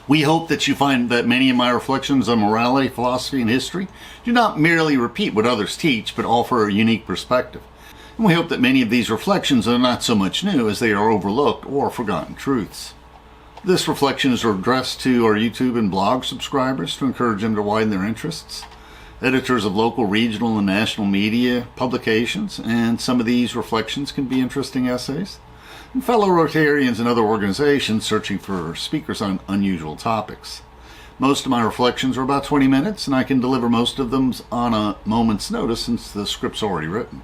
We hope that you find that many of my reflections on morality, philosophy, and history do not merely repeat what others teach, but offer a unique perspective. And we hope that many of these reflections are not so much new as they are overlooked or forgotten truths. This reflection is addressed to our YouTube and blog subscribers to encourage them to widen their interests, editors of local, regional, and national media publications, and some of these reflections can be interesting essays, and fellow Rotarians and other organizations searching for speakers on unusual topics. Most of my reflections are about 20 minutes, and I can deliver most of them on a moment's notice since the script's already written.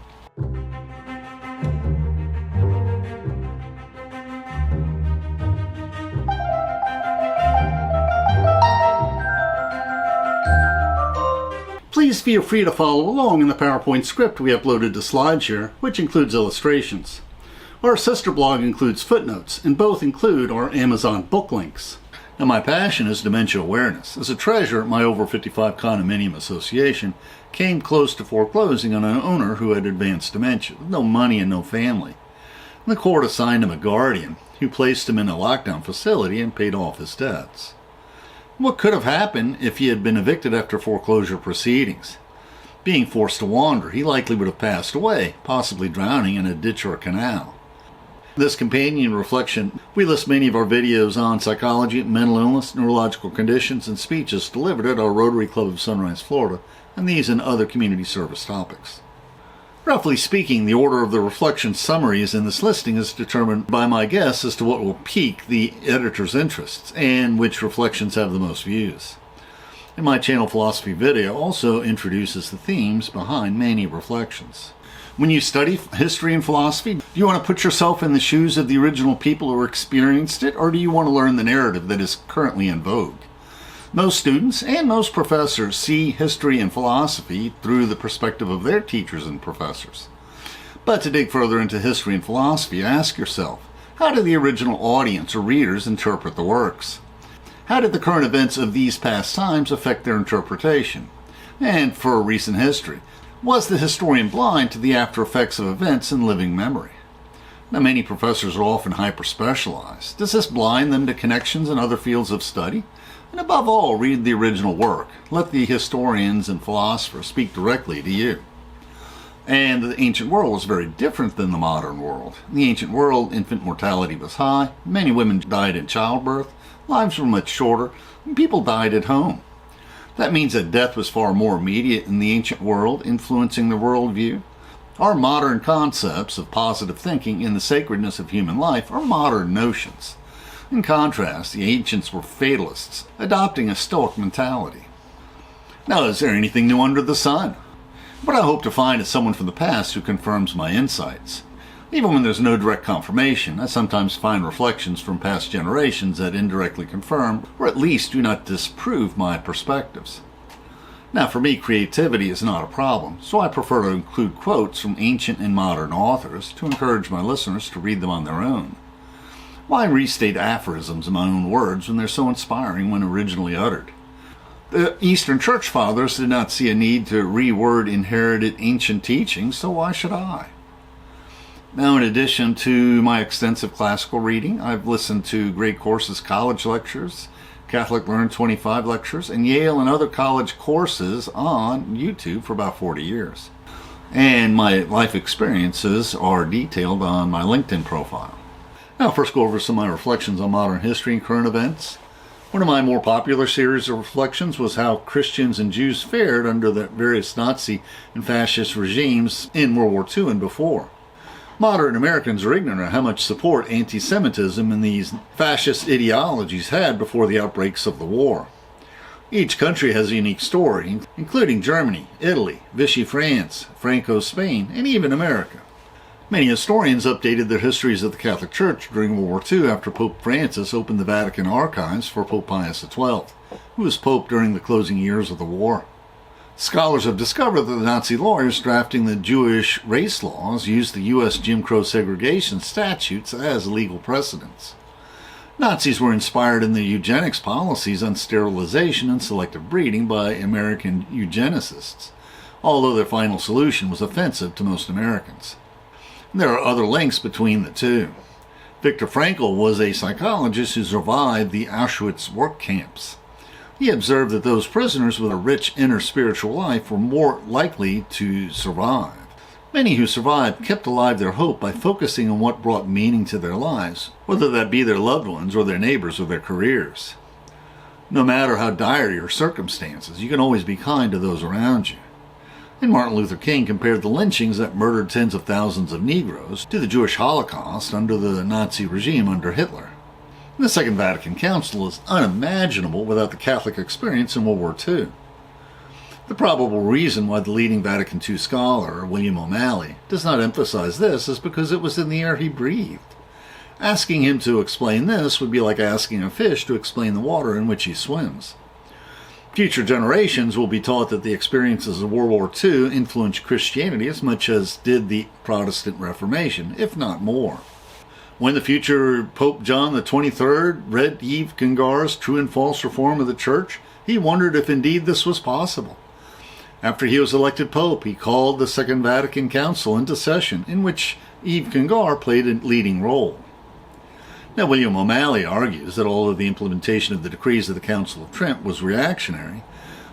Please feel free to follow along in the PowerPoint script we uploaded to SlideShare, which includes illustrations. Our sister blog includes footnotes, and both include our Amazon book links. Now, my passion is dementia awareness. As a treasurer, my over 55 condominium association came close to foreclosing on an owner who had advanced dementia, with no money and no family. The court assigned him a guardian, who placed him in a lockdown facility and paid off his debts. What could have happened if he had been evicted after foreclosure proceedings? Being forced to wander, he likely would have passed away, possibly drowning in a ditch or a canal. This companion reflection, we list many of our videos on psychology, mental illness, neurological conditions, and speeches delivered at our Rotary Club of Sunrise, Florida, and these and other community service topics. Roughly speaking, the order of the reflection summaries in this listing is determined by my guess as to what will pique the editor's interests and which reflections have the most views. And my channel philosophy video also introduces the themes behind many reflections. When you study history and philosophy, do you want to put yourself in the shoes of the original people who experienced it, or do you want to learn the narrative that is currently in vogue? Most students and most professors see history and philosophy through the perspective of their teachers and professors. But to dig further into history and philosophy, ask yourself, how did the original audience or readers interpret the works? How did the current events of these past times affect their interpretation? And for recent history, was the historian blind to the after effects of events in living memory? Now, many professors are often hyper-specialized. Does this blind them to connections in other fields of study? And above all, read the original work. Let the historians and philosophers speak directly to you. And the ancient world was very different than the modern world. In the ancient world, infant mortality was high, many women died in childbirth, lives were much shorter, and people died at home. That means that death was far more immediate in the ancient world, influencing the worldview. Our modern concepts of positive thinking and the sacredness of human life are modern notions. In contrast, the ancients were fatalists, adopting a Stoic mentality. Now, is there anything new under the sun? What I hope to find is someone from the past who confirms my insights. Even when there's no direct confirmation, I sometimes find reflections from past generations that indirectly confirm, or at least do not disprove, my perspectives. Now, for me, creativity is not a problem, so I prefer to include quotes from ancient and modern authors to encourage my listeners to read them on their own. Why restate aphorisms in my own words when they're so inspiring when originally uttered? The Eastern Church Fathers did not see a need to reword inherited ancient teachings, so why should I? Now, in addition to my extensive classical reading, I've listened to Great Courses college lectures, Catholic Learn 25 lectures, and Yale and other college courses on YouTube for about 40 years. And my life experiences are detailed on my LinkedIn profile. Now, I'll first go over some of my reflections on modern history and current events. One of my more popular series of reflections was how Christians and Jews fared under the various Nazi and fascist regimes in World War II and before. Modern Americans are ignorant of how much support anti-Semitism and these fascist ideologies had before the outbreaks of the war. Each country has a unique story, including Germany, Italy, Vichy France, Franco Spain, and even America. Many historians updated their histories of the Catholic Church during World War II after Pope Francis opened the Vatican archives for Pope Pius XII, who was Pope during the closing years of the war. Scholars have discovered that the Nazi lawyers drafting the Jewish race laws used the U.S. Jim Crow segregation statutes as legal precedents. Nazis were inspired in the eugenics policies on sterilization and selective breeding by American eugenicists, although their final solution was offensive to most Americans. There are other links between the two. Viktor Frankl was a psychologist who survived the Auschwitz work camps. He observed that those prisoners with a rich inner spiritual life were more likely to survive. Many who survived kept alive their hope by focusing on what brought meaning to their lives, whether that be their loved ones or their neighbors or their careers. No matter how dire your circumstances, you can always be kind to those around you. And Martin Luther King compared the lynchings that murdered tens of thousands of Negroes to the Jewish Holocaust under the Nazi regime under Hitler. The Second Vatican Council is unimaginable without the Catholic experience in World War II. The probable reason why the leading Vatican II scholar, William O'Malley, does not emphasize this is because it was in the air he breathed. Asking him to explain this would be like asking a fish to explain the water in which he swims. Future generations will be taught that the experiences of World War II influenced Christianity as much as did the Protestant Reformation, if not more. When the future Pope John XXIII read Yves Congar's True and False Reform of the Church, he wondered if indeed this was possible. After he was elected Pope, he called the Second Vatican Council into session, in which Yves Congar played a leading role. Now, William O'Malley argues that although the implementation of the decrees of the Council of Trent was reactionary,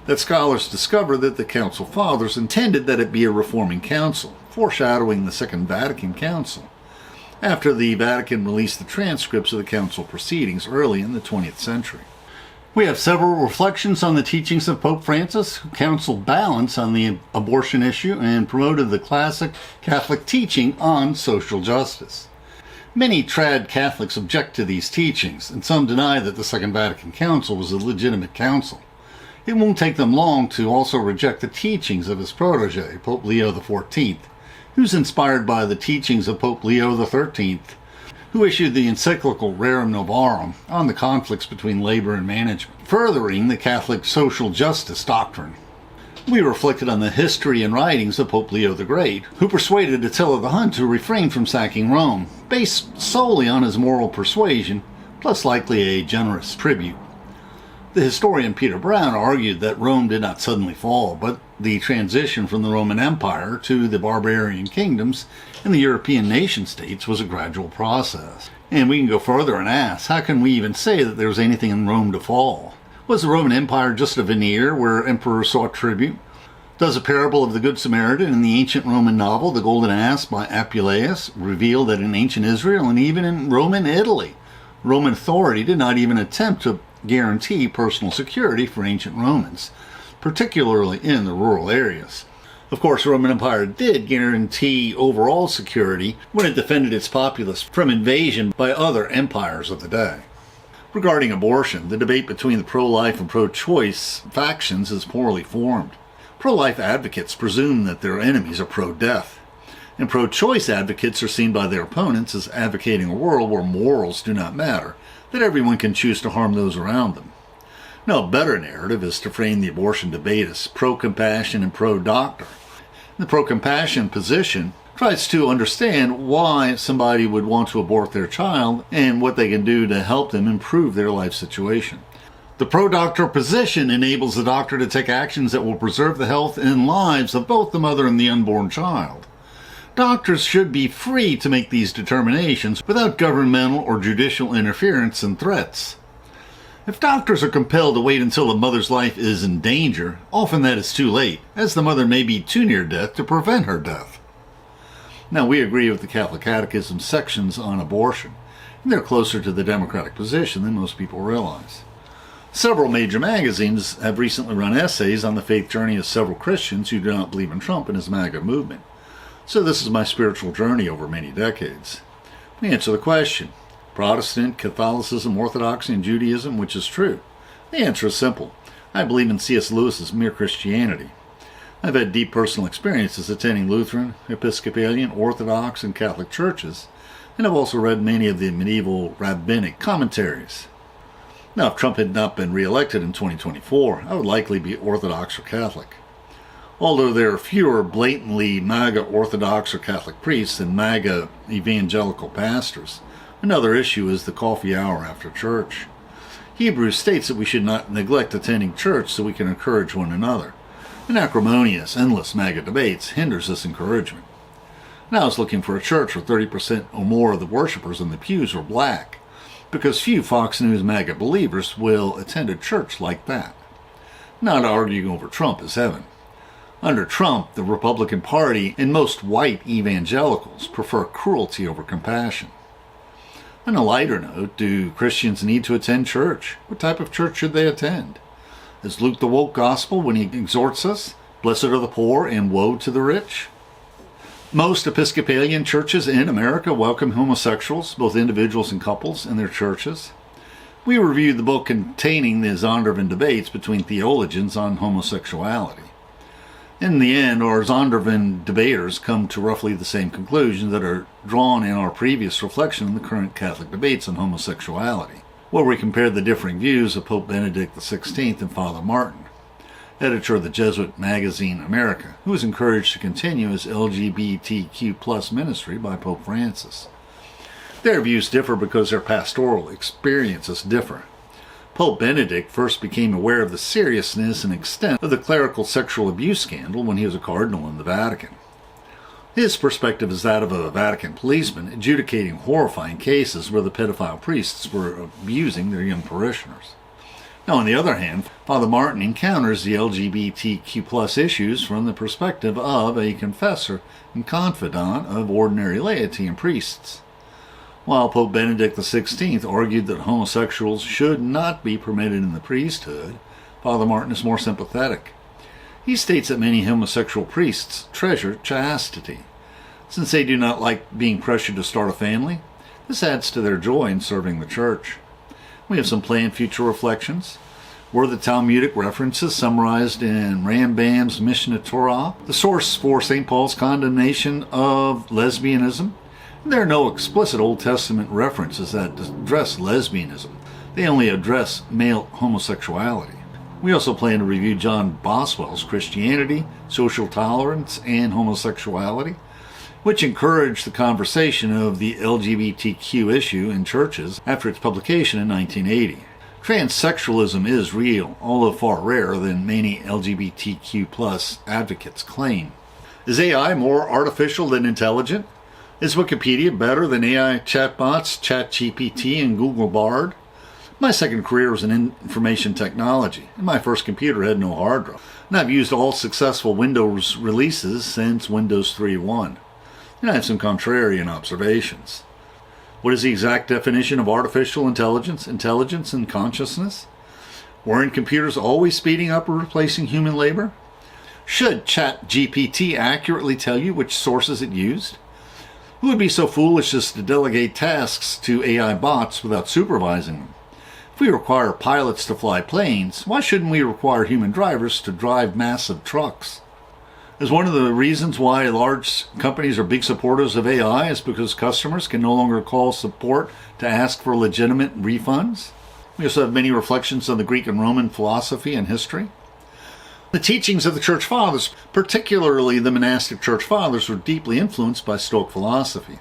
that scholars discover that the Council Fathers intended that it be a reforming council, foreshadowing the Second Vatican Council, after the Vatican released the transcripts of the council proceedings early in the 20th century. We have several reflections on the teachings of Pope Francis, who counseled balance on the abortion issue and promoted the classic Catholic teaching on social justice. Many trad Catholics object to these teachings, and some deny that the Second Vatican Council was a legitimate council. It won't take them long to also reject the teachings of his protege, Pope Leo XIV, who's inspired by the teachings of Pope Leo XIII, who issued the encyclical Rerum Novarum on the conflicts between labor and management, furthering the Catholic social justice doctrine. We reflected on the history and writings of Pope Leo the Great, who persuaded Attila the Hun to refrain from sacking Rome, based solely on his moral persuasion, plus likely a generous tribute. The historian Peter Brown argued that Rome did not suddenly fall, but the transition from the Roman Empire to the barbarian kingdoms in the European nation-states was a gradual process. And we can go further and ask, how can we even say that there was anything in Rome to fall? Was the Roman Empire just a veneer where emperors sought tribute? Does a parable of the Good Samaritan in the ancient Roman novel, The Golden Ass by Apuleius, reveal that in ancient Israel and even in Roman Italy, Roman authority did not even attempt to guarantee personal security for ancient Romans, particularly in the rural areas? Of course, the Roman Empire did guarantee overall security when it defended its populace from invasion by other empires of the day. Regarding abortion, the debate between the pro-life and pro-choice factions is poorly formed. Pro-life advocates presume that their enemies are pro-death, and pro-choice advocates are seen by their opponents as advocating a world where morals do not matter, that everyone can choose to harm those around them. Now, a better narrative is to frame the abortion debate as pro-compassion and pro-doctor. The pro-compassion position tries to understand why somebody would want to abort their child and what they can do to help them improve their life situation. The pro-doctor position enables the doctor to take actions that will preserve the health and lives of both the mother and the unborn child. Doctors should be free to make these determinations without governmental or judicial interference and threats. If doctors are compelled to wait until the mother's life is in danger, often that is too late, as the mother may be too near death to prevent her death. Now, we agree with the Catholic Catechism sections on abortion, and they're closer to the democratic position than most people realize. Several major magazines have recently run essays on the faith journey of several Christians who do not believe in Trump and his MAGA movement. So this is my spiritual journey over many decades. We answer the question: Protestant, Catholicism, Orthodoxy, and Judaism, which is true? The answer is simple. I believe in C.S. Lewis's Mere Christianity. I've had deep personal experiences attending Lutheran, Episcopalian, Orthodox, and Catholic churches, and I've also read many of the medieval rabbinic commentaries. Now, if Trump had not been re-elected in 2024, I would likely be Orthodox or Catholic. Although there are fewer blatantly MAGA Orthodox or Catholic priests than MAGA evangelical pastors, another issue is the coffee hour after church. Hebrews states that we should not neglect attending church so we can encourage one another. And acrimonious, endless MAGA debates hinders this encouragement. And I was looking for a church where 30% or more of the worshipers in the pews were black, because few Fox News MAGA believers will attend a church like that. Not arguing over Trump is heaven. Under Trump, the Republican Party and most white evangelicals prefer cruelty over compassion. On a lighter note, do Christians need to attend church? What type of church should they attend? Is Luke the woke gospel when he exhorts us, "Blessed are the poor and woe to the rich"? Most Episcopalian churches in America welcome homosexuals, both individuals and couples, in their churches. We reviewed the book containing the Zondervan debates between theologians on homosexuality. In the end, our Zondervan debaters come to roughly the same conclusions that are drawn in our previous reflection on the current Catholic debates on homosexuality, where we compared the differing views of Pope Benedict XVI and Father Martin, editor of the Jesuit magazine America, who was encouraged to continue his LGBTQ+ ministry by Pope Francis. Their views differ because their pastoral experiences differ. Pope Benedict first became aware of the seriousness and extent of the clerical sexual abuse scandal when he was a cardinal in the Vatican. His perspective is that of a Vatican policeman adjudicating horrifying cases where the pedophile priests were abusing their young parishioners. Now, on the other hand, Father Martin encounters the LGBTQ+ issues from the perspective of a confessor and confidant of ordinary laity and priests. While Pope Benedict XVI argued that homosexuals should not be permitted in the priesthood, Father Martin is more sympathetic. He states that many homosexual priests treasure chastity. Since they do not like being pressured to start a family, this adds to their joy in serving the church. We have some planned future reflections. Were the Talmudic references summarized in Rambam's Mishneh Torah the source for St. Paul's condemnation of lesbianism? There are no explicit Old Testament references that address lesbianism. They only address male homosexuality. We also plan to review John Boswell's Christianity, Social Tolerance, and Homosexuality, which encouraged the conversation of the LGBTQ issue in churches after its publication in 1980. Transsexualism is real, although far rarer than many LGBTQ+ advocates claim. Is AI more artificial than intelligent? Is Wikipedia better than AI chatbots, ChatGPT, and Google Bard? My second career was in information technology, and my first computer had no hard drive. And I've used all successful Windows releases since Windows 3.1. And I have some contrarian observations. What is the exact definition of artificial intelligence, and consciousness? Weren't computers always speeding up or replacing human labor? Should ChatGPT accurately tell you which sources it used? Who would be so foolish as to delegate tasks to AI bots without supervising them? If we require pilots to fly planes, why shouldn't we require human drivers to drive massive trucks? Is one of the reasons why large companies are big supporters of AI is because customers can no longer call support to ask for legitimate refunds? We also have many reflections on the Greek and Roman philosophy and history. The teachings of the Church Fathers, particularly the monastic Church Fathers, were deeply influenced by Stoic philosophy.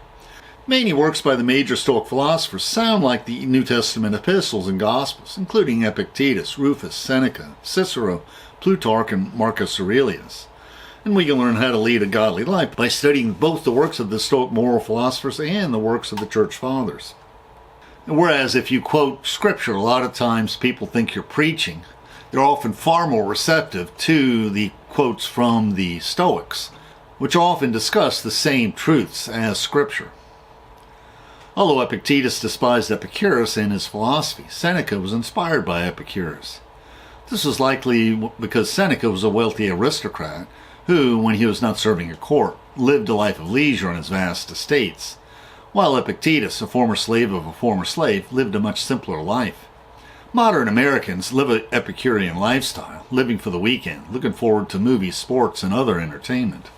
Many works by the major Stoic philosophers sound like the New Testament epistles and Gospels, including Epictetus, Rufus, Seneca, Cicero, Plutarch, and Marcus Aurelius. And we can learn how to lead a godly life by studying both the works of the Stoic moral philosophers and the works of the Church Fathers. Whereas if you quote Scripture, a lot of times people think you're preaching. They're often far more receptive to the quotes from the Stoics, which often discuss the same truths as Scripture. Although Epictetus despised Epicurus and his philosophy, Seneca was inspired by Epicurus. This was likely because Seneca was a wealthy aristocrat who, when he was not serving at court, lived a life of leisure on his vast estates, while Epictetus, a former slave of a former slave, lived a much simpler life. Modern Americans live an Epicurean lifestyle, living for the weekend, looking forward to movies, sports, and other entertainment.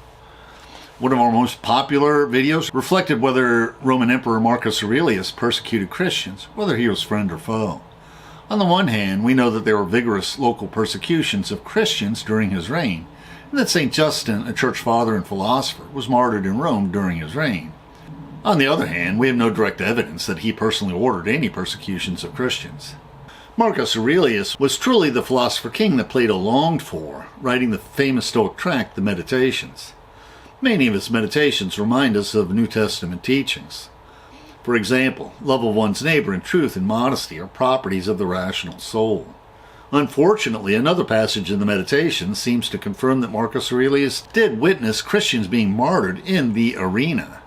One of our most popular videos reflected whether Roman Emperor Marcus Aurelius persecuted Christians, whether he was friend or foe. On the one hand, we know that there were vigorous local persecutions of Christians during his reign, and that St. Justin, a church father and philosopher, was martyred in Rome during his reign. On the other hand, we have no direct evidence that he personally ordered any persecutions of Christians. Marcus Aurelius was truly the philosopher king that Plato longed for, writing the famous Stoic tract, The Meditations. Many of his meditations remind us of New Testament teachings. For example, love of one's neighbor and truth and modesty are properties of the rational soul. Unfortunately, another passage in the meditation seems to confirm that Marcus Aurelius did witness Christians being martyred in the arena.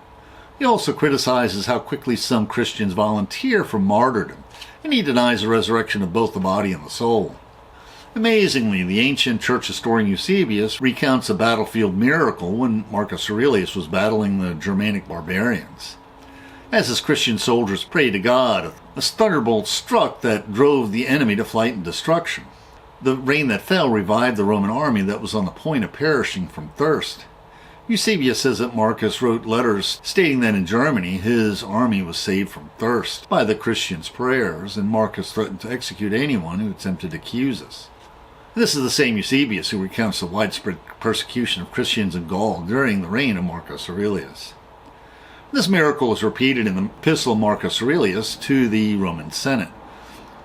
He also criticizes how quickly some Christians volunteer for martyrdom, and he denies the resurrection of both the body and the soul. Amazingly, the ancient church historian Eusebius recounts a battlefield miracle when Marcus Aurelius was battling the Germanic barbarians. As his Christian soldiers prayed to God, a thunderbolt struck that drove the enemy to flight and destruction. The rain that fell revived the Roman army that was on the point of perishing from thirst. Eusebius says that Marcus wrote letters stating that in Germany his army was saved from thirst by the Christians' prayers, and Marcus threatened to execute anyone who attempted to accuse us. This is the same Eusebius who recounts the widespread persecution of Christians in Gaul during the reign of Marcus Aurelius. This miracle is repeated in the Epistle of Marcus Aurelius to the Roman Senate,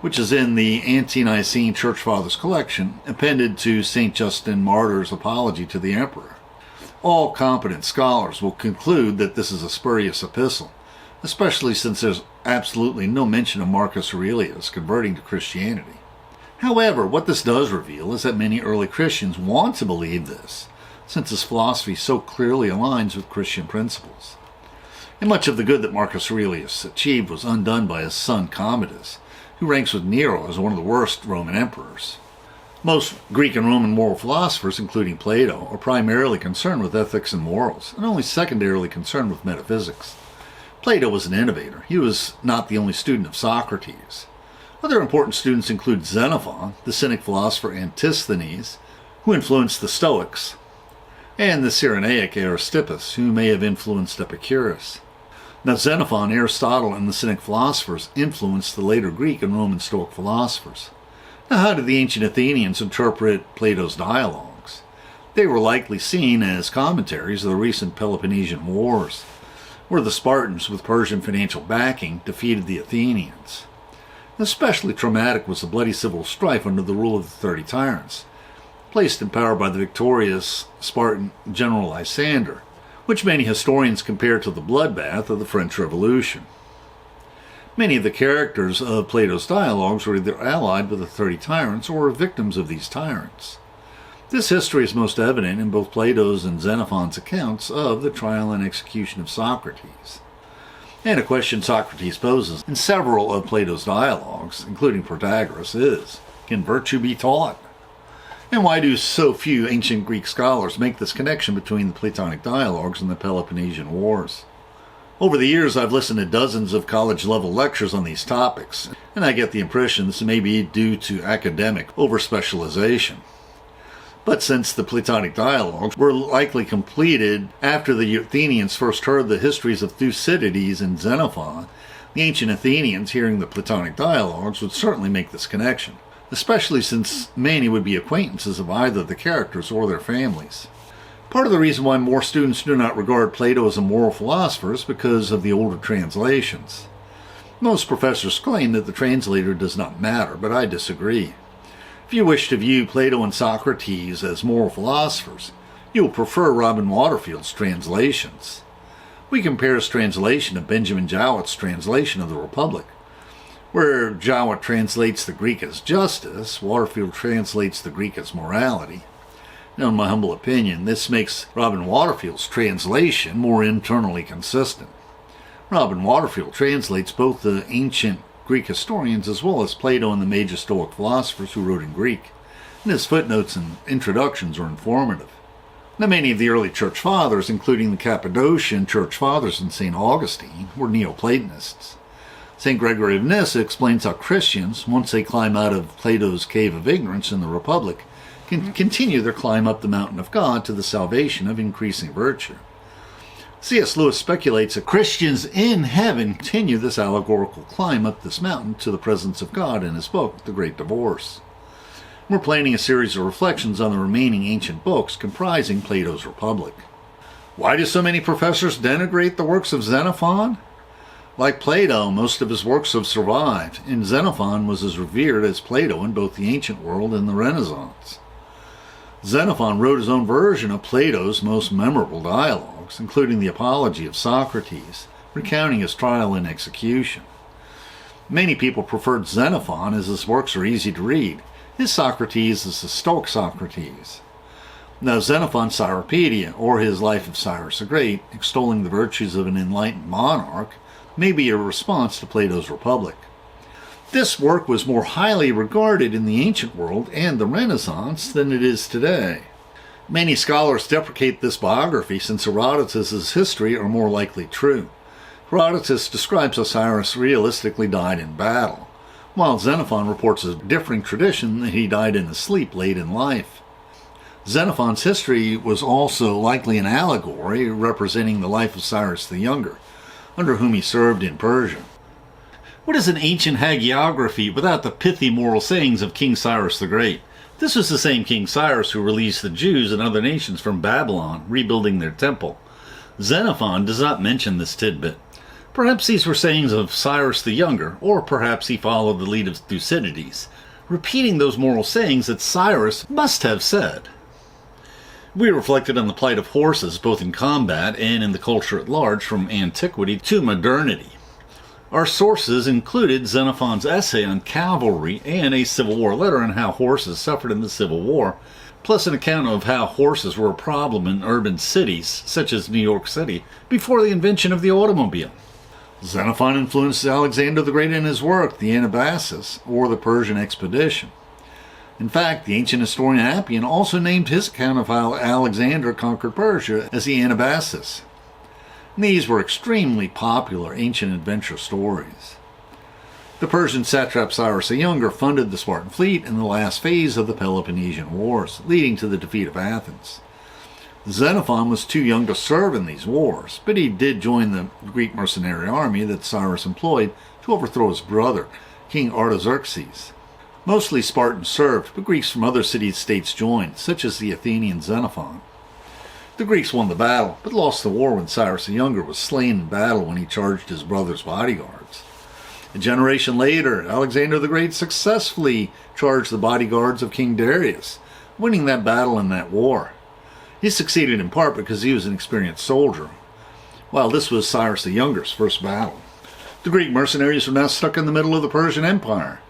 which is in the Ante-Nicene Church Fathers collection, appended to St. Justin Martyr's Apology to the Emperor. All competent scholars will conclude that this is a spurious epistle, especially since there's absolutely no mention of Marcus Aurelius converting to Christianity. However, what this does reveal is that many early Christians want to believe this, since his philosophy so clearly aligns with Christian principles. And much of the good that Marcus Aurelius achieved was undone by his son Commodus, who ranks with Nero as one of the worst Roman emperors. Most Greek and Roman moral philosophers, including Plato, are primarily concerned with ethics and morals, and only secondarily concerned with metaphysics. Plato was an innovator. He was not the only student of Socrates. Other important students include Xenophon, the Cynic philosopher Antisthenes, who influenced the Stoics, and the Cyrenaic Aristippus, who may have influenced Epicurus. Now, Xenophon, Aristotle, and the Cynic philosophers influenced the later Greek and Roman Stoic philosophers. Now, how did the ancient Athenians interpret Plato's dialogues? They were likely seen as commentaries of the recent Peloponnesian Wars, where the Spartans, with Persian financial backing, defeated the Athenians. Especially traumatic was the bloody civil strife under the rule of the 30 tyrants, placed in power by the victorious Spartan general Lysander, which many historians compare to the bloodbath of the French Revolution. Many of the characters of Plato's dialogues were either allied with the 30 tyrants or were victims of these tyrants. This history is most evident in both Plato's and Xenophon's accounts of the trial and execution of Socrates. And a question Socrates poses in several of Plato's dialogues, including Protagoras, is, can virtue be taught? And why do so few ancient Greek scholars make this connection between the Platonic dialogues and the Peloponnesian Wars? Over the years, I've listened to dozens of college-level lectures on these topics, and I get the impression this may be due to academic overspecialization. But since the Platonic dialogues were likely completed after the Athenians first heard the histories of Thucydides and Xenophon, the ancient Athenians, hearing the Platonic dialogues, would certainly make this connection, especially since many would be acquaintances of either the characters or their families. Part of the reason why more students do not regard Plato as a moral philosopher is because of the older translations. Most professors claim that the translator does not matter, but I disagree. If you wish to view Plato and Socrates as moral philosophers, you will prefer Robin Waterfield's translations. We compare his translation to Benjamin Jowett's translation of the Republic. Where Jowett translates the Greek as justice, Waterfield translates the Greek as morality. Now, in my humble opinion, this makes Robin Waterfield's translation more internally consistent. Robin Waterfield translates both the ancient Greek historians as well as Plato and the major Stoic philosophers who wrote in Greek, and his footnotes and introductions are informative. Now, many of the early church fathers, including the Cappadocian church fathers and St. Augustine, were Neoplatonists. St. Gregory of Nyssa explains how Christians, once they climb out of Plato's cave of ignorance in the Republic, can continue their climb up the mountain of God to the salvation of increasing virtue. C.S. Lewis speculates that Christians in heaven continue this allegorical climb up this mountain to the presence of God in his book, The Great Divorce. We're planning a series of reflections on the remaining ancient books comprising Plato's Republic. Why do so many professors denigrate the works of Xenophon? Like Plato, most of his works have survived, and Xenophon was as revered as Plato in both the ancient world and the Renaissance. Xenophon wrote his own version of Plato's most memorable dialogues, including the Apology of Socrates, recounting his trial and execution. Many people preferred Xenophon as his works are easy to read. His Socrates is the Stoic Socrates. Now, Xenophon's Cyropaedia, or his Life of Cyrus the Great, extolling the virtues of an enlightened monarch, may be a response to Plato's Republic. This work was more highly regarded in the ancient world and the Renaissance than it is today. Many scholars deprecate this biography since Herodotus' history are more likely true. Herodotus describes how Cyrus realistically died in battle, while Xenophon reports a differing tradition that he died in his sleep late in life. Xenophon's history was also likely an allegory representing the life of Cyrus the Younger, under whom he served in Persia. What is an ancient hagiography without the pithy moral sayings of King Cyrus the Great? This was the same King Cyrus who released the Jews and other nations from Babylon, rebuilding their temple. Xenophon does not mention this tidbit. Perhaps these were sayings of Cyrus the Younger, or perhaps he followed the lead of Thucydides, repeating those moral sayings that Cyrus must have said. We reflected on the plight of horses, both in combat and in the culture at large, from antiquity to modernity. Our sources included Xenophon's essay on cavalry and a Civil War letter on how horses suffered in the Civil War, plus an account of how horses were a problem in urban cities, such as New York City, before the invention of the automobile. Xenophon influenced Alexander the Great in his work, the Anabasis, or the Persian expedition. In fact, the ancient historian Appian also named his account of how Alexander conquered Persia as the Anabasis. These were extremely popular ancient adventure stories. The Persian satrap Cyrus the Younger funded the Spartan fleet in the last phase of the Peloponnesian Wars, leading to the defeat of Athens. Xenophon was too young to serve in these wars, but he did join the Greek mercenary army that Cyrus employed to overthrow his brother, King Artaxerxes. Mostly Spartans served, but Greeks from other city-states joined, such as the Athenian Xenophon. The Greeks won the battle, but lost the war when Cyrus the Younger was slain in battle when he charged his brother's bodyguards. A generation later, Alexander the Great successfully charged the bodyguards of King Darius, winning that battle and that war. He succeeded in part because he was an experienced soldier, while this was Cyrus the Younger's first battle. The Greek mercenaries were now stuck in the middle of the Persian Empire.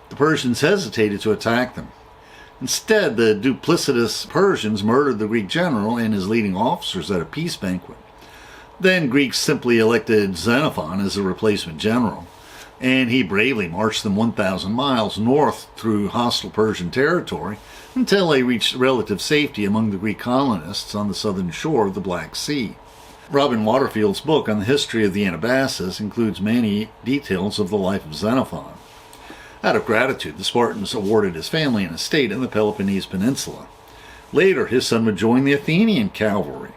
The Persians hesitated to attack them. Instead, the duplicitous Persians murdered the Greek general and his leading officers at a peace banquet. Then Greeks simply elected Xenophon as a replacement general, and he bravely marched them 1,000 miles north through hostile Persian territory until they reached relative safety among the Greek colonists on the southern shore of the Black Sea. Robin Waterfield's book on the history of the Anabasis includes many details of the life of Xenophon. Out of gratitude, the Spartans awarded his family an estate in the Peloponnese Peninsula. Later, his son would join the Athenian cavalry.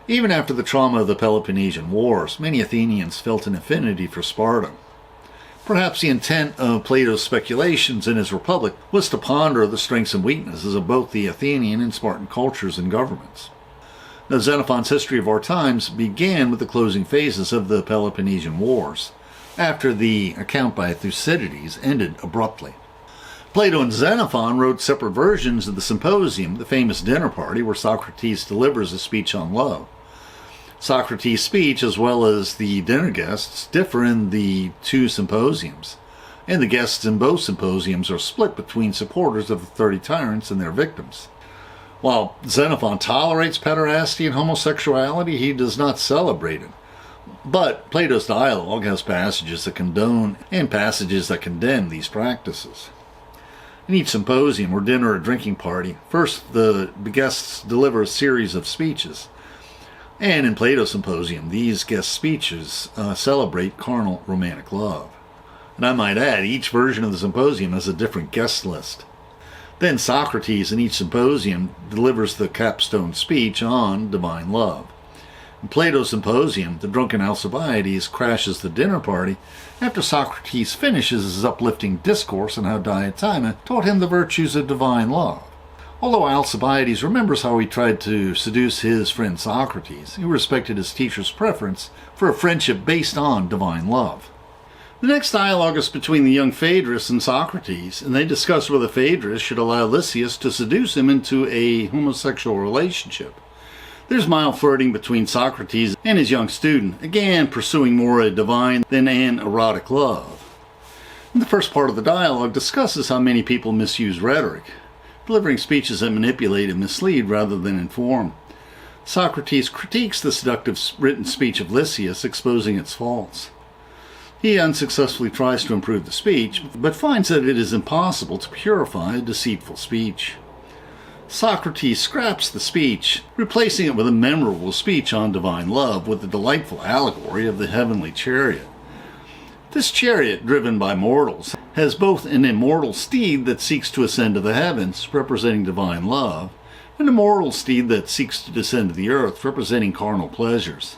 Even after the trauma of the Peloponnesian Wars, many Athenians felt an affinity for Sparta. Perhaps the intent of Plato's speculations in his Republic was to ponder the strengths and weaknesses of both the Athenian and Spartan cultures and governments. Now, Xenophon's history of our times began with the closing phases of the Peloponnesian Wars, after the account by Thucydides ended abruptly. Plato and Xenophon wrote separate versions of the Symposium, the famous dinner party where Socrates delivers a speech on love. Socrates' speech, as well as the dinner guests, differ in the two symposiums, and the guests in both symposiums are split between supporters of the 30 tyrants and their victims. While Xenophon tolerates pederasty and homosexuality, he does not celebrate it. But Plato's dialogue has passages that condone and passages that condemn these practices. In each symposium or dinner or drinking party, first the guests deliver a series of speeches. And in Plato's symposium, these guest speeches celebrate carnal romantic love. And I might add, each version of the symposium has a different guest list. Then Socrates in each symposium delivers the capstone speech on divine love. In Plato's symposium, the drunken Alcibiades crashes the dinner party after Socrates finishes his uplifting discourse on how Diotima taught him the virtues of divine love. Although Alcibiades remembers how he tried to seduce his friend Socrates, he respected his teacher's preference for a friendship based on divine love. The next dialogue is between the young Phaedrus and Socrates, and they discuss whether Phaedrus should allow Lysias to seduce him into a homosexual relationship. There's mild flirting between Socrates and his young student, again pursuing more a divine than an erotic love. And the first part of the dialogue discusses how many people misuse rhetoric, delivering speeches that manipulate and mislead rather than inform. Socrates critiques the seductive written speech of Lysias, exposing its faults. He unsuccessfully tries to improve the speech, but finds that it is impossible to purify a deceitful speech. Socrates scraps the speech, replacing it with a memorable speech on divine love with the delightful allegory of the heavenly chariot. This chariot, driven by mortals, has both an immortal steed that seeks to ascend to the heavens, representing divine love, and a mortal steed that seeks to descend to the earth, representing carnal pleasures.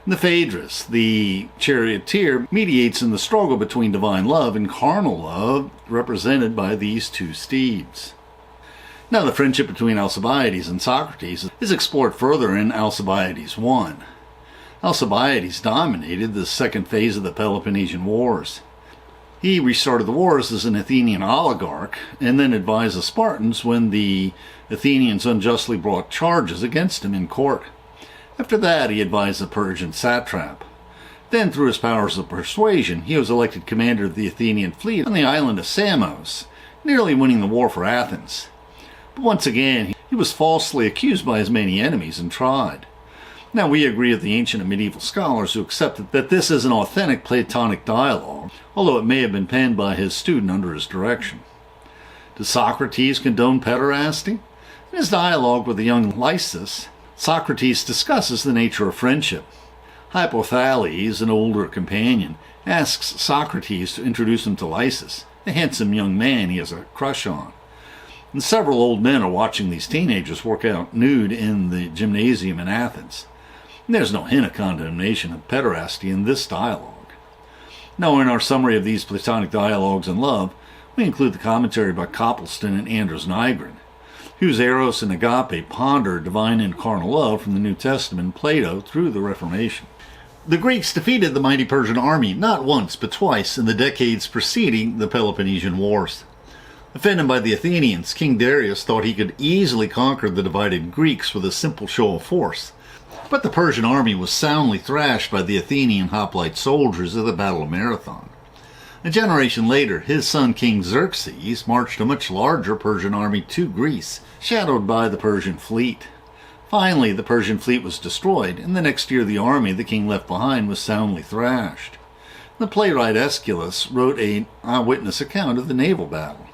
The Phaedrus, the charioteer, mediates in the struggle between divine love and carnal love, represented by these two steeds. Now, the friendship between Alcibiades and Socrates is explored further in Alcibiades I. Alcibiades dominated the second phase of the Peloponnesian Wars. He restarted the wars as an Athenian oligarch, and then advised the Spartans when the Athenians unjustly brought charges against him in court. After that, he advised the Persian satrap. Then, through his powers of persuasion, he was elected commander of the Athenian fleet on the island of Samos, nearly winning the war for Athens. But once again, he was falsely accused by his many enemies and tried. Now, we agree with the ancient and medieval scholars who accepted that this is an authentic Platonic dialogue, although it may have been penned by his student under his direction. Does Socrates condone pederasty? In his dialogue with the young Lysis, Socrates discusses the nature of friendship. Hypothales, an older companion, asks Socrates to introduce him to Lysis, the handsome young man he has a crush on. And several old men are watching these teenagers work out nude in the gymnasium in Athens. And there's no hint of condemnation of pederasty in this dialogue. Now, in our summary of these Platonic dialogues in love, we include the commentary by Copleston and Anders Nygren, whose Eros and Agape ponder divine and carnal love from the New Testament and Plato through the Reformation. The Greeks defeated the mighty Persian army not once but twice in the decades preceding the Peloponnesian Wars. Offended by the Athenians, King Darius thought he could easily conquer the divided Greeks with a simple show of force. But the Persian army was soundly thrashed by the Athenian hoplite soldiers at the Battle of Marathon. A generation later, his son King Xerxes marched a much larger Persian army to Greece, shadowed by the Persian fleet. Finally, the Persian fleet was destroyed, and the next year the army the king left behind was soundly thrashed. The playwright Aeschylus wrote an eyewitness account of the naval battle.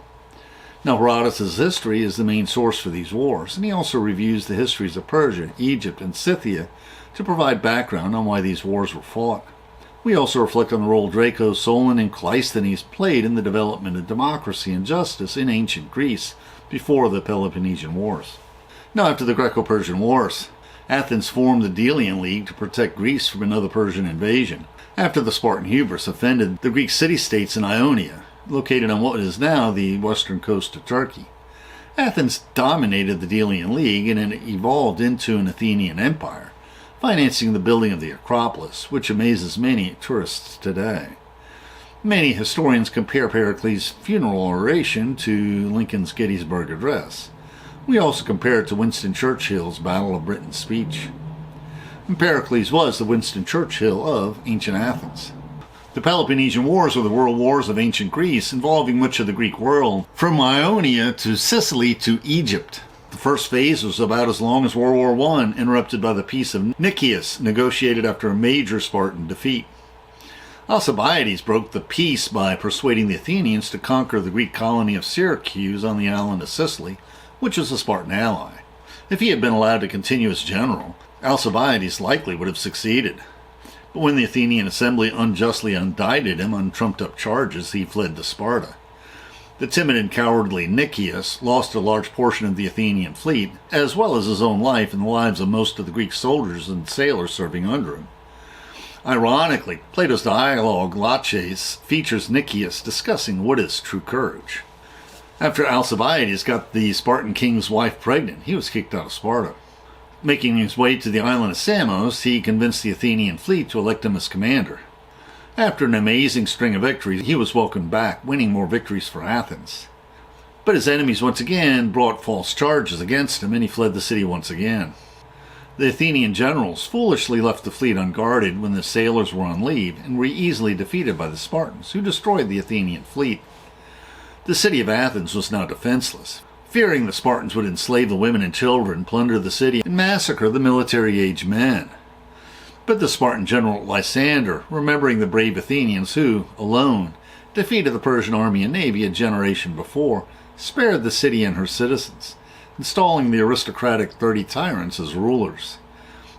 Now, Herodotus' history is the main source for these wars, and he also reviews the histories of Persia, Egypt, and Scythia to provide background on why these wars were fought. We also reflect on the role Draco, Solon, and Cleisthenes played in the development of democracy and justice in ancient Greece before the Peloponnesian Wars. Now, after the Greco-Persian Wars, Athens formed the Delian League to protect Greece from another Persian invasion, after the Spartan hubris offended the Greek city-states in Ionia, located on what is now the western coast of Turkey. Athens dominated the Delian League, and it evolved into an Athenian empire, financing the building of the Acropolis, which amazes many tourists today. Many historians compare Pericles' funeral oration to Lincoln's Gettysburg Address. We also compare it to Winston Churchill's Battle of Britain speech. And Pericles was the Winston Churchill of ancient Athens. The Peloponnesian Wars were the world wars of ancient Greece, involving much of the Greek world, from Ionia to Sicily to Egypt. The first phase was about as long as World War I, interrupted by the Peace of Nicias, negotiated after a major Spartan defeat. Alcibiades broke the peace by persuading the Athenians to conquer the Greek colony of Syracuse on the island of Sicily, which was a Spartan ally. If he had been allowed to continue as general, Alcibiades likely would have succeeded. But when the Athenian assembly unjustly indicted him on trumped-up charges, he fled to Sparta. The timid and cowardly Nicias lost a large portion of the Athenian fleet, as well as his own life and the lives of most of the Greek soldiers and sailors serving under him. Ironically, Plato's dialogue Laches features Nicias discussing what is true courage. After Alcibiades got the Spartan king's wife pregnant, he was kicked out of Sparta. Making his way to the island of Samos, he convinced the Athenian fleet to elect him as commander. After an amazing string of victories, he was welcomed back, winning more victories for Athens. But his enemies once again brought false charges against him, and he fled the city once again. The Athenian generals foolishly left the fleet unguarded when the sailors were on leave, and were easily defeated by the Spartans, who destroyed the Athenian fleet. The city of Athens was now defenseless, fearing the Spartans would enslave the women and children, plunder the city, and massacre the military-aged men. But the Spartan general Lysander, remembering the brave Athenians who, alone, defeated the Persian army and navy a generation before, spared the city and her citizens, installing the aristocratic 30 tyrants as rulers.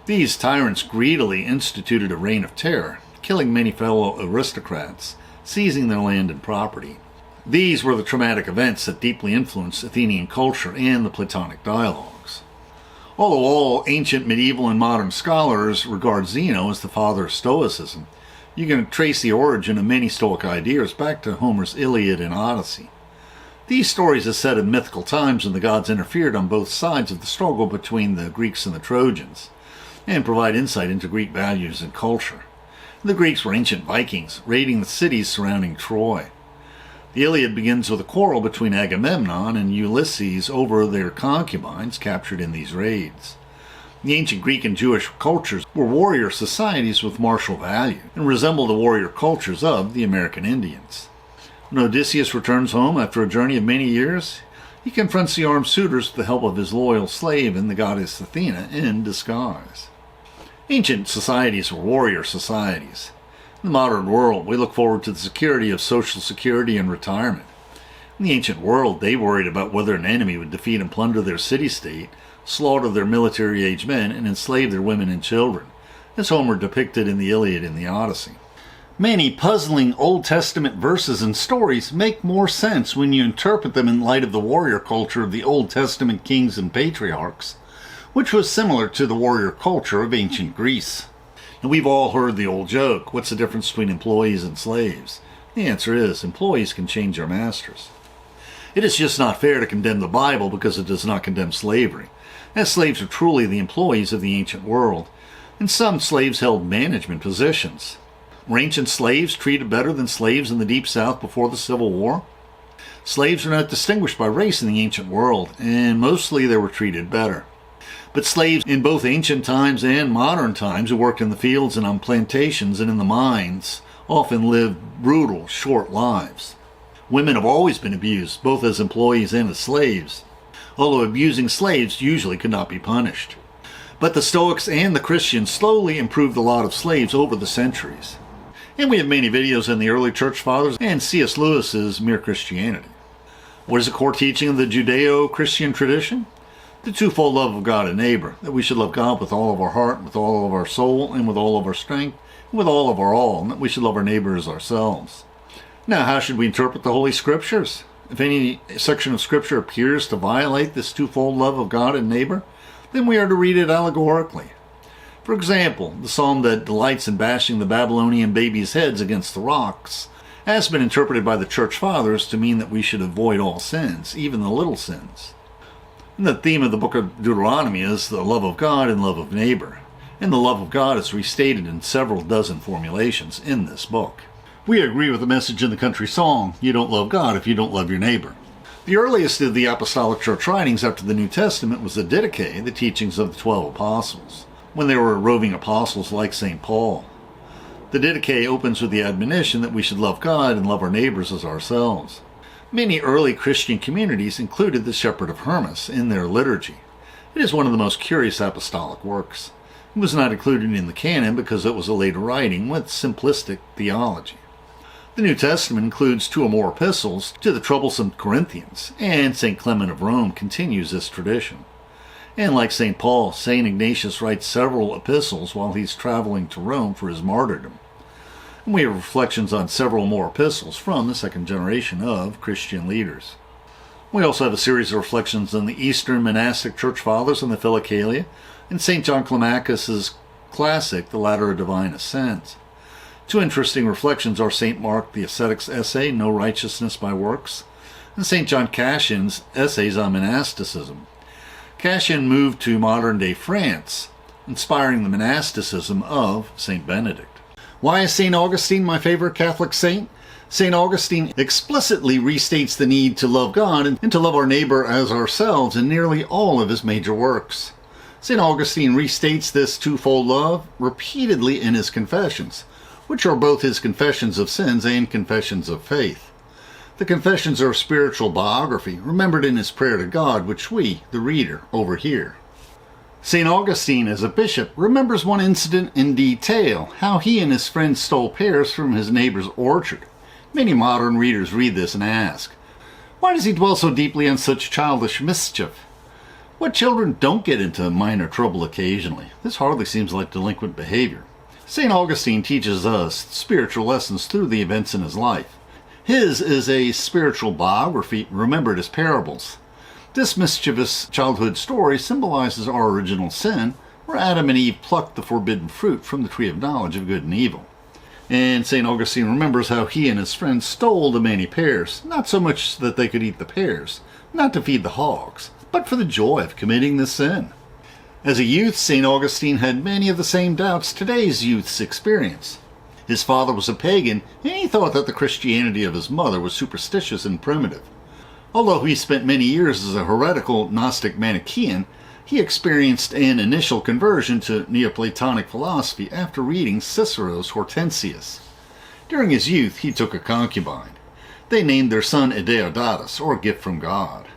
These tyrants greedily instituted a reign of terror, killing many fellow aristocrats, seizing their land and property. These were the traumatic events that deeply influenced Athenian culture and the Platonic dialogues. Although all ancient, medieval, and modern scholars regard Zeno as the father of Stoicism, you can trace the origin of many Stoic ideas back to Homer's Iliad and Odyssey. These stories are set in mythical times when the gods interfered on both sides of the struggle between the Greeks and the Trojans, and provide insight into Greek values and culture. The Greeks were ancient Vikings, raiding the cities surrounding Troy. The Iliad begins with a quarrel between Agamemnon and Ulysses over their concubines captured in these raids. The ancient Greek and Jewish cultures were warrior societies with martial value, and resembled the warrior cultures of the American Indians. When Odysseus returns home after a journey of many years, he confronts the armed suitors with the help of his loyal slave and the goddess Athena in disguise. Ancient societies were warrior societies. In the modern world, we look forward to the security of Social Security and retirement. In the ancient world, they worried about whether an enemy would defeat and plunder their city-state, slaughter their military-aged men, and enslave their women and children, as Homer depicted in the Iliad and the Odyssey. Many puzzling Old Testament verses and stories make more sense when you interpret them in light of the warrior culture of the Old Testament kings and patriarchs, which was similar to the warrior culture of ancient Greece. And we've all heard the old joke, what's the difference between employees and slaves? The answer is, employees can change their masters. It is just not fair to condemn the Bible because it does not condemn slavery, as slaves are truly the employees of the ancient world, and some slaves held management positions. Were ancient slaves treated better than slaves in the Deep South before the Civil War? Slaves were not distinguished by race in the ancient world, and mostly they were treated better. But slaves in both ancient times and modern times who worked in the fields and on plantations and in the mines often lived brutal, short lives. Women have always been abused, both as employees and as slaves, although abusing slaves usually could not be punished. But the Stoics and the Christians slowly improved the lot of slaves over the centuries. And we have many videos in the early church fathers and C.S. Lewis's Mere Christianity. What is the core teaching of the Judeo-Christian tradition? The twofold love of God and neighbor, that we should love God with all of our heart, with all of our soul, and with all of our strength, and with all of our all, and that we should love our neighbor as ourselves. Now, how should we interpret the Holy Scriptures? If any section of Scripture appears to violate this twofold love of God and neighbor, then we are to read it allegorically. For example, the psalm that delights in bashing the Babylonian babies' heads against the rocks has been interpreted by the Church Fathers to mean that we should avoid all sins, even the little sins. And the theme of the book of Deuteronomy is the love of God and love of neighbor. And the love of God is restated in several dozen formulations in this book. We agree with the message in the country song, you don't love God if you don't love your neighbor. The earliest of the Apostolic Church writings after the New Testament was the Didache, the teachings of the 12 apostles, when they were roving apostles like St. Paul. The Didache opens with the admonition that we should love God and love our neighbors as ourselves. Many early Christian communities included the Shepherd of Hermas in their liturgy. It is one of the most curious apostolic works. It was not included in the canon because it was a later writing with simplistic theology. The New Testament includes 2 or more epistles to the troublesome Corinthians, and St. Clement of Rome continues this tradition. And like St. Paul, St. Ignatius writes several epistles while he's traveling to Rome for his martyrdom. And we have reflections on several more epistles from the second generation of Christian leaders. We also have a series of reflections on the Eastern monastic church fathers and the Philokalia, and St. John Climacus's classic, The Ladder of Divine Ascent. 2 interesting reflections are St. Mark the Ascetic's essay, No Righteousness by Works, and St. John Cassian's essays on monasticism. Cassian moved to modern-day France, inspiring the monasticism of St. Benedict. Why is St. Augustine my favorite Catholic saint? St. Augustine explicitly restates the need to love God and to love our neighbor as ourselves in nearly all of his major works. St. Augustine restates this twofold love repeatedly in his Confessions, which are both his confessions of sins and confessions of faith. The Confessions are a spiritual biography remembered in his prayer to God, which we, the reader, overhear. St. Augustine, as a bishop, remembers one incident in detail, how he and his friends stole pears from his neighbor's orchard. Many modern readers read this and ask, why does he dwell so deeply on such childish mischief? What children don't get into minor trouble occasionally? This hardly seems like delinquent behavior. St. Augustine teaches us spiritual lessons through the events in his life. His is a spiritual biography remembered as parables. This mischievous childhood story symbolizes our original sin, where Adam and Eve plucked the forbidden fruit from the tree of knowledge of good and evil. And St. Augustine remembers how he and his friends stole the many pears, not so much that they could eat the pears, not to feed the hogs, but for the joy of committing the sin. As a youth, St. Augustine had many of the same doubts today's youths experience. His father was a pagan, and he thought that the Christianity of his mother was superstitious and primitive. Although he spent many years as a heretical Gnostic Manichaean, he experienced an initial conversion to Neoplatonic philosophy after reading Cicero's Hortensius. During his youth, he took a concubine. They named their son Deodatus, or gift from God.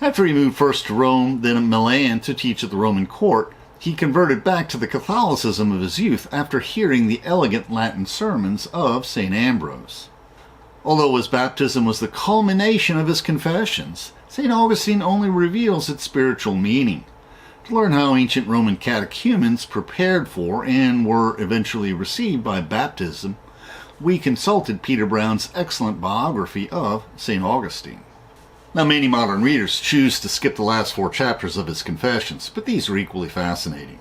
After he moved first to Rome, then Milan to teach at the Roman court, he converted back to the Catholicism of his youth after hearing the elegant Latin sermons of St. Ambrose. Although his baptism was the culmination of his confessions, St. Augustine only reveals its spiritual meaning. To learn how ancient Roman catechumens prepared for and were eventually received by baptism, we consulted Peter Brown's excellent biography of St. Augustine. Now, many modern readers choose to skip the last 4 chapters of his Confessions, but these are equally fascinating.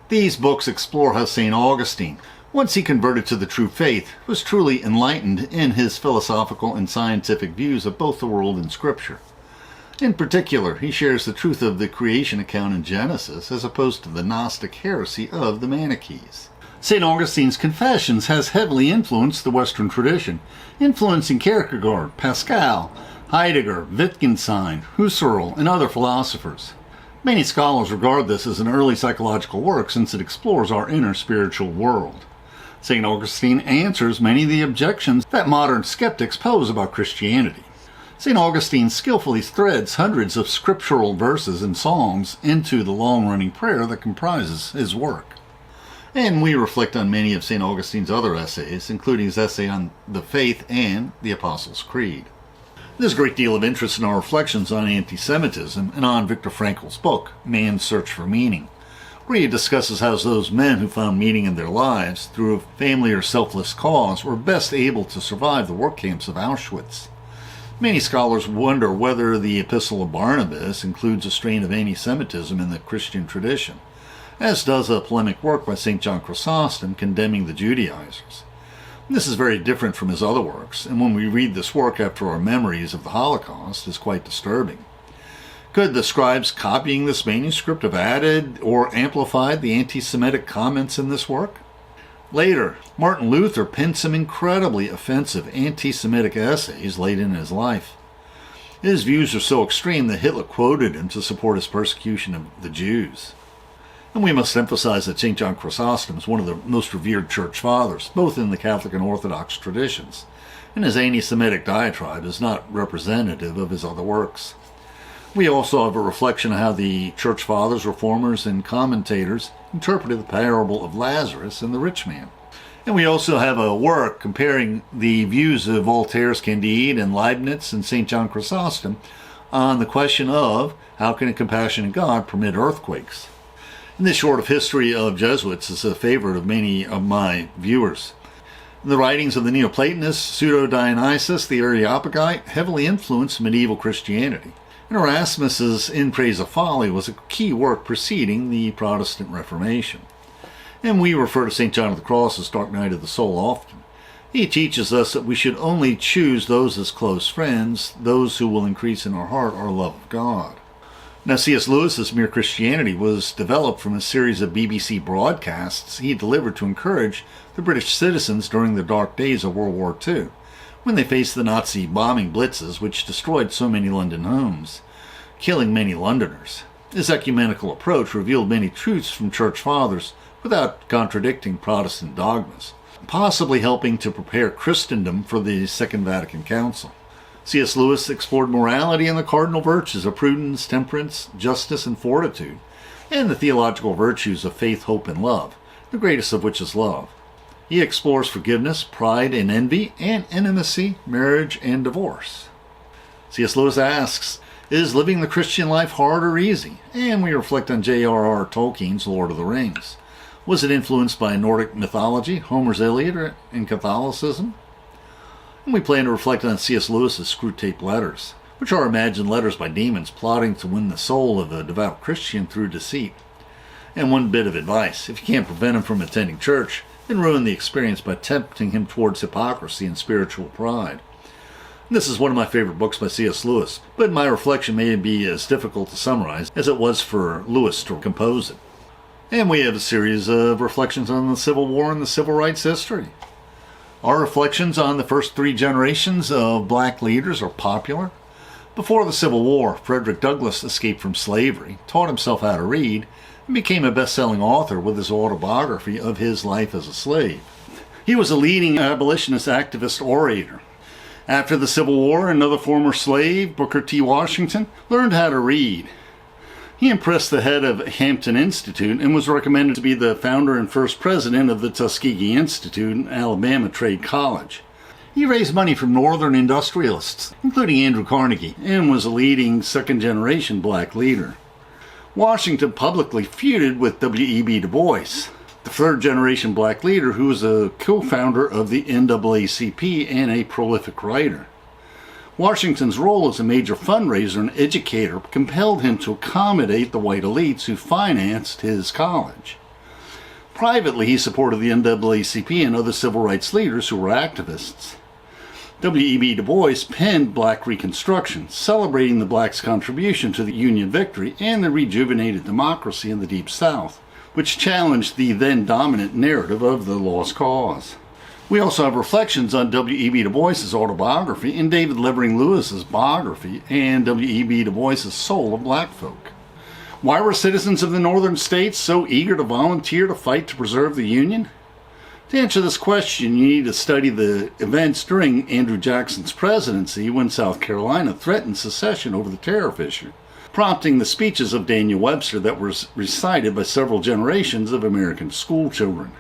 These books explore how St. Augustine, once he converted to the true faith, was truly enlightened in his philosophical and scientific views of both the world and Scripture. In particular, he shares the truth of the creation account in Genesis as opposed to the Gnostic heresy of the Manichees. St. Augustine's Confessions has heavily influenced the Western tradition, influencing Kierkegaard, Pascal, Heidegger, Wittgenstein, Husserl, and other philosophers. Many scholars regard this as an early psychological work since it explores our inner spiritual world. St. Augustine answers many of the objections that modern skeptics pose about Christianity. St. Augustine skillfully threads hundreds of scriptural verses and psalms into the long-running prayer that comprises his work. And we reflect on many of St. Augustine's other essays, including his essay on the faith and the Apostles' Creed. There's a great deal of interest in our reflections on anti-Semitism and on Viktor Frankl's book, Man's Search for Meaning, where he discusses how those men who found meaning in their lives through a family or selfless cause were best able to survive the work camps of Auschwitz. Many scholars wonder whether the Epistle of Barnabas includes a strain of anti-Semitism in the Christian tradition, as does a polemic work by St. John Chrysostom condemning the Judaizers. This is very different from his other works, and when we read this work after our memories of the Holocaust is quite disturbing. Could the scribes copying this manuscript have added or amplified the anti-Semitic comments in this work? Later, Martin Luther penned some incredibly offensive anti-Semitic essays late in his life. His views are so extreme that Hitler quoted him to support his persecution of the Jews. And we must emphasize that St. John Chrysostom is one of the most revered church fathers, both in the Catholic and Orthodox traditions, and his anti-Semitic diatribe is not representative of his other works. We also have a reflection of how the church fathers, reformers, and commentators interpreted the parable of Lazarus and the rich man. And we also have a work comparing the views of Voltaire's Candide and Leibniz and St. John Chrysostom on the question of how can a compassionate God permit earthquakes. And this short of history of Jesuits is a favorite of many of my viewers. The writings of the Neoplatonists, Pseudo-Dionysius, the Areopagite, heavily influenced medieval Christianity. And Erasmus's In Praise of Folly was a key work preceding the Protestant Reformation. And we refer to St. John of the Cross as Dark Night of the Soul often. He teaches us that we should only choose those as close friends, those who will increase in our heart our love of God. Now, C.S. Lewis's Mere Christianity was developed from a series of BBC broadcasts he delivered to encourage the British citizens during the dark days of World War II, when they faced the Nazi bombing blitzes which destroyed so many London homes, killing many Londoners. His ecumenical approach revealed many truths from church fathers without contradicting Protestant dogmas, possibly helping to prepare Christendom for the Second Vatican Council. C.S. Lewis explored morality and the cardinal virtues of prudence, temperance, justice, and fortitude, and the theological virtues of faith, hope, and love, the greatest of which is love. He explores forgiveness, pride and envy, and intimacy, marriage, and divorce. C.S. Lewis asks, is living the Christian life hard or easy? And we reflect on J.R.R. Tolkien's Lord of the Rings. Was it influenced by Nordic mythology, Homer's Iliad, and Catholicism? And we plan to reflect on C.S. Lewis's Screwtape Letters, which are imagined letters by demons plotting to win the soul of a devout Christian through deceit. And one bit of advice, if you can't prevent him from attending church, then ruin the experience by tempting him towards hypocrisy and spiritual pride. And this is one of my favorite books by C.S. Lewis, but my reflection may be as difficult to summarize as it was for Lewis to compose it. And we have a series of reflections on the Civil War and the civil rights history. Our reflections on the first 3 generations of black leaders are popular. Before the Civil War, Frederick Douglass escaped from slavery, taught himself how to read, and became a best-selling author with his autobiography of his life as a slave. He was a leading abolitionist activist orator. After the Civil War, another former slave, Booker T. Washington, learned how to read. He impressed the head of Hampton Institute and was recommended to be the founder and first president of the Tuskegee Institute and Alabama Trade College. He raised money from northern industrialists, including Andrew Carnegie, and was a leading second-generation black leader. Washington publicly feuded with W.E.B. Du Bois, the third-generation black leader who was a co-founder of the NAACP and a prolific writer. Washington's role as a major fundraiser and educator compelled him to accommodate the white elites who financed his college. Privately, he supported the NAACP and other civil rights leaders who were activists. W.E.B. Du Bois penned Black Reconstruction, celebrating the blacks' contribution to the Union victory and the rejuvenated democracy in the Deep South, which challenged the then dominant narrative of the lost cause. We also have reflections on W.E.B. Du Bois's autobiography and David Levering Lewis's biography and W.E.B. Du Bois's Soul of Black Folk. Why were citizens of the northern states so eager to volunteer to fight to preserve the Union? To answer this question, you need to study the events during Andrew Jackson's presidency when South Carolina threatened secession over the tariff issue, prompting the speeches of Daniel Webster that were recited by several generations of American school children.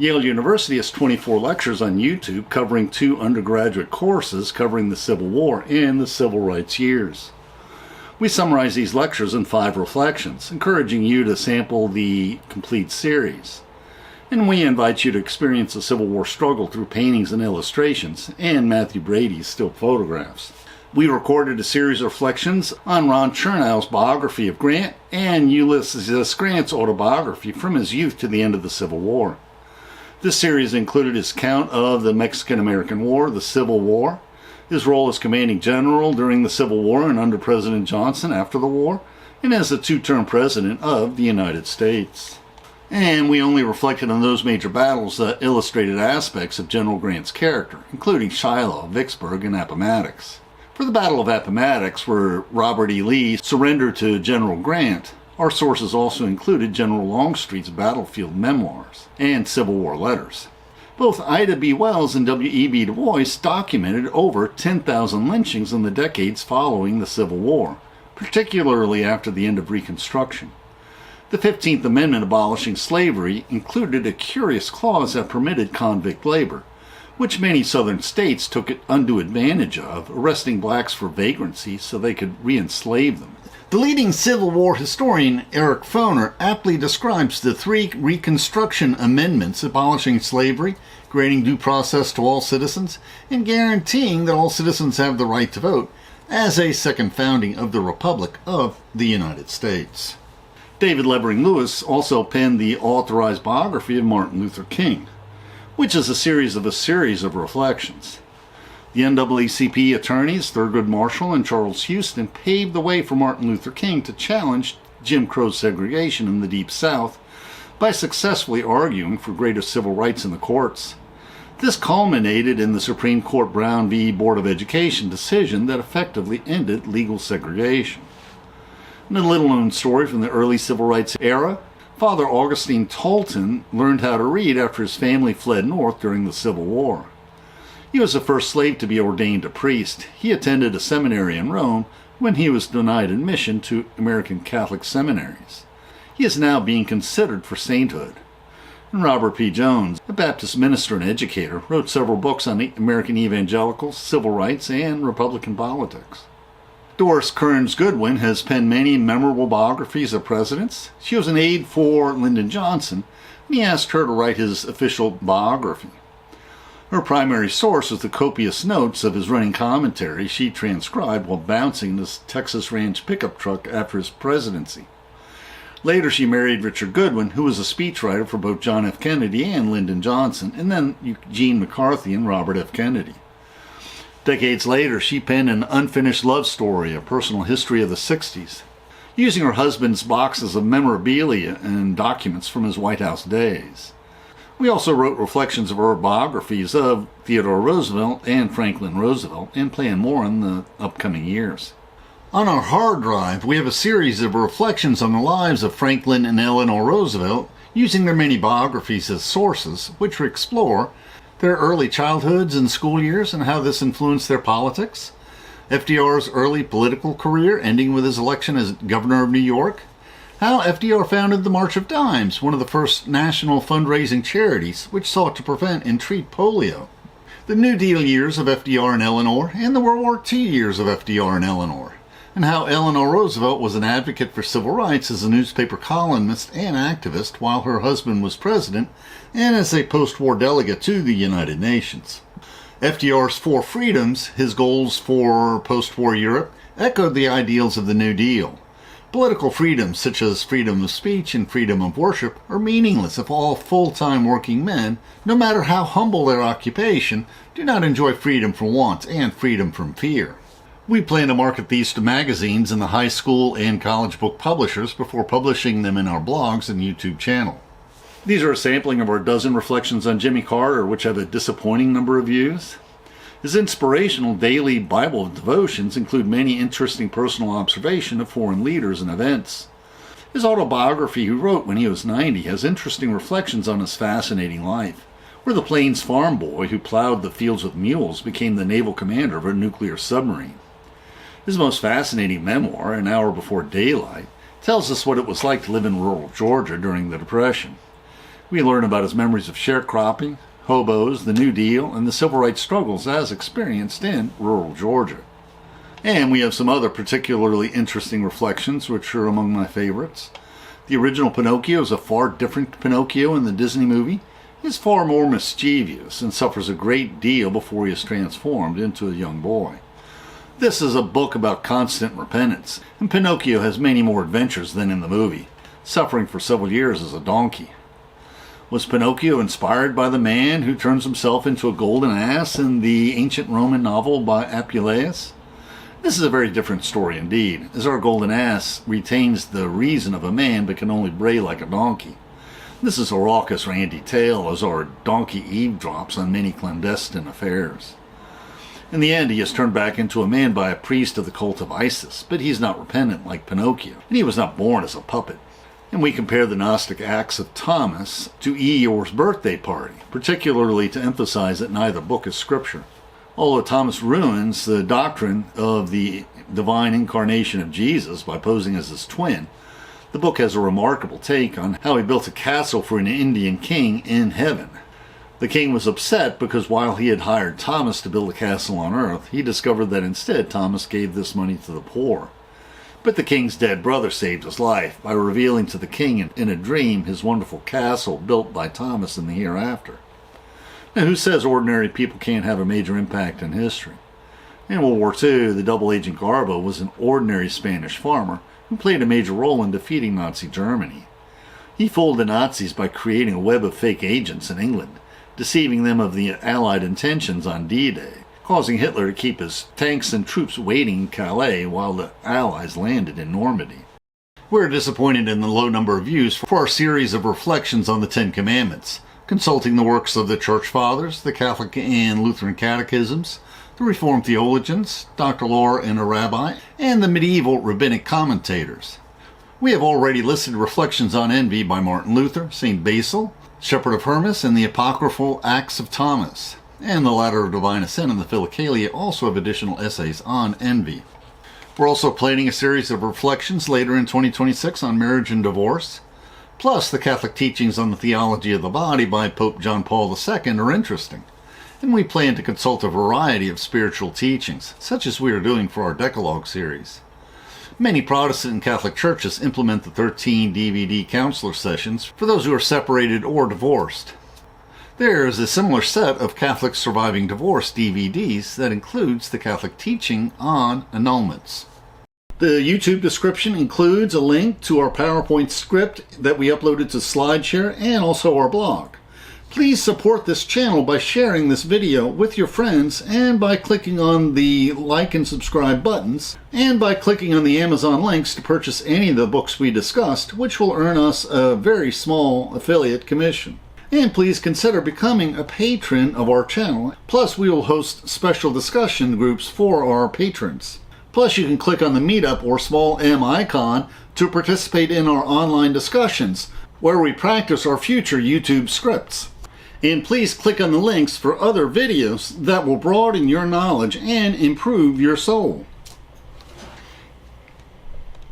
Yale University has 24 lectures on YouTube covering 2 undergraduate courses covering the Civil War and the Civil Rights years. We summarize these lectures in 5 reflections, encouraging you to sample the complete series. And we invite you to experience the Civil War struggle through paintings and illustrations, and Matthew Brady's still photographs. We recorded a series of reflections on Ron Chernow's biography of Grant and Ulysses S. Grant's autobiography from his youth to the end of the Civil War. This series included his account of the Mexican-American War, the Civil War, his role as commanding general during the Civil War and under President Johnson after the war, and as the 2-term president of the United States. And we only reflected on those major battles that illustrated aspects of General Grant's character, including Shiloh, Vicksburg, and Appomattox. For the Battle of Appomattox, where Robert E. Lee surrendered to General Grant, our sources also included General Longstreet's battlefield memoirs and Civil War letters. Both Ida B. Wells and W.E.B. Du Bois documented over 10,000 lynchings in the decades following the Civil War, particularly after the end of Reconstruction. The 15th Amendment abolishing slavery included a curious clause that permitted convict labor, which many southern states took undue advantage of, arresting blacks for vagrancy so they could re-enslave them. The leading Civil War historian Eric Foner aptly describes the 3 Reconstruction Amendments abolishing slavery, granting due process to all citizens, and guaranteeing that all citizens have the right to vote as a second founding of the Republic of the United States. David Levering Lewis also penned the authorized biography of Martin Luther King, which is a series of reflections. The NAACP attorneys Thurgood Marshall and Charles Houston paved the way for Martin Luther King to challenge Jim Crow segregation in the Deep South by successfully arguing for greater civil rights in the courts. This culminated in the Supreme Court Brown v. Board of Education decision that effectively ended legal segregation. In a little-known story from the early civil rights era, Father Augustine Tolton learned how to read after his family fled north during the Civil War. He was the first slave to be ordained a priest. He attended a seminary in Rome when he was denied admission to American Catholic seminaries. He is now being considered for sainthood. And Robert P. Jones, a Baptist minister and educator, wrote several books on American evangelicals, civil rights, and Republican politics. Doris Kearns Goodwin has penned many memorable biographies of presidents. She was an aide for Lyndon Johnson, and he asked her to write his official biography. Her primary source was the copious notes of his running commentary she transcribed while bouncing this Texas Ranch pickup truck after his presidency. Later, she married Richard Goodwin, who was a speechwriter for both John F. Kennedy and Lyndon Johnson, and then Eugene McCarthy and Robert F. Kennedy. Decades later, she penned an unfinished love story, a personal history of the 60s, using her husband's boxes of memorabilia and documents from his White House days. We also wrote reflections of her biographies of Theodore Roosevelt and Franklin Roosevelt, and plan more in the upcoming years. On our hard drive, we have a series of reflections on the lives of Franklin and Eleanor Roosevelt, using their many biographies as sources, which explore their early childhoods and school years and how this influenced their politics, FDR's early political career ending with his election as governor of New York, how FDR founded the March of Dimes, one of the first national fundraising charities which sought to prevent and treat polio, the New Deal years of FDR and Eleanor, and the World War II years of FDR and Eleanor, and how Eleanor Roosevelt was an advocate for civil rights as a newspaper columnist and activist while her husband was president and as a post-war delegate to the United Nations. FDR's four freedoms, his goals for post-war Europe, echoed the ideals of the New Deal. Political freedoms such as freedom of speech and freedom of worship are meaningless if all full-time working men, no matter how humble their occupation, do not enjoy freedom from want and freedom from fear. We plan to market these to magazines and the high school and college book publishers before publishing them in our blogs and YouTube channel. These are a sampling of our dozen reflections on Jimmy Carter, which have a disappointing number of views. His inspirational daily Bible devotions include many interesting personal observations of foreign leaders and events. His autobiography he wrote when he was 90 has interesting reflections on his fascinating life, where the Plains farm boy who plowed the fields with mules became the naval commander of a nuclear submarine. His most fascinating memoir, An Hour Before Daylight, tells us what it was like to live in rural Georgia during the Depression. We learn about his memories of sharecropping, hobos, the New Deal, and the civil rights struggles as experienced in rural Georgia. And we have some other particularly interesting reflections, which are among my favorites. The original Pinocchio is a far different Pinocchio in the Disney movie. He is far more mischievous and suffers a great deal before he is transformed into a young boy. This is a book about constant repentance, and Pinocchio has many more adventures than in the movie, suffering for several years as a donkey. Was Pinocchio inspired by the man who turns himself into a golden ass in the ancient Roman novel by Apuleius? This is a very different story indeed, as our golden ass retains the reason of a man but can only bray like a donkey. This is a raucous randy tale as our donkey eavesdrops on many clandestine affairs. In the end, he is turned back into a man by a priest of the cult of Isis, but he is not repentant like Pinocchio, and he was not born as a puppet. And we compare the Gnostic acts of Thomas to Eeyore's birthday party, particularly to emphasize that neither book is scripture. Although Thomas ruins the doctrine of the divine incarnation of Jesus by posing as his twin, the book has a remarkable take on how he built a castle for an Indian king in heaven. The king was upset because while he had hired Thomas to build a castle on earth, he discovered that instead Thomas gave this money to the poor. But the king's dead brother saved his life by revealing to the king in a dream his wonderful castle built by Thomas in the hereafter. Now, who says ordinary people can't have a major impact in history? In World War II, the double agent Garbo was an ordinary Spanish farmer who played a major role in defeating Nazi Germany. He fooled the Nazis by creating a web of fake agents in England, deceiving them of the Allied intentions on D-Day, causing Hitler to keep his tanks and troops waiting in Calais while the Allies landed in Normandy. We're disappointed in the low number of views for our series of reflections on the Ten Commandments, consulting the works of the Church Fathers, the Catholic and Lutheran catechisms, the Reformed theologians, Dr. Law and a rabbi, and the medieval rabbinic commentators. We have already listed reflections on envy by Martin Luther, St. Basil, Shepherd of Hermas, and the apocryphal Acts of Thomas, and the Ladder of Divine Ascent and the Philokalia also have additional essays on envy. We're also planning a series of reflections later in 2026 on marriage and divorce. Plus, the Catholic teachings on the theology of the body by Pope John Paul II are interesting. And we plan to consult a variety of spiritual teachings, such as we are doing for our Decalogue series. Many Protestant and Catholic churches implement the 13 DVD counselor sessions for those who are separated or divorced. There is a similar set of Catholic surviving divorce DVDs that includes the Catholic teaching on annulments. The YouTube description includes a link to our PowerPoint script that we uploaded to SlideShare and also our blog. Please support this channel by sharing this video with your friends and by clicking on the like and subscribe buttons and by clicking on the Amazon links to purchase any of the books we discussed, which will earn us a very small affiliate commission. And please consider becoming a patron of our channel. Plus, we will host special discussion groups for our patrons. Plus, you can click on the Meetup or small M icon to participate in our online discussions, where we practice our future YouTube scripts. And please click on the links for other videos that will broaden your knowledge and improve your soul.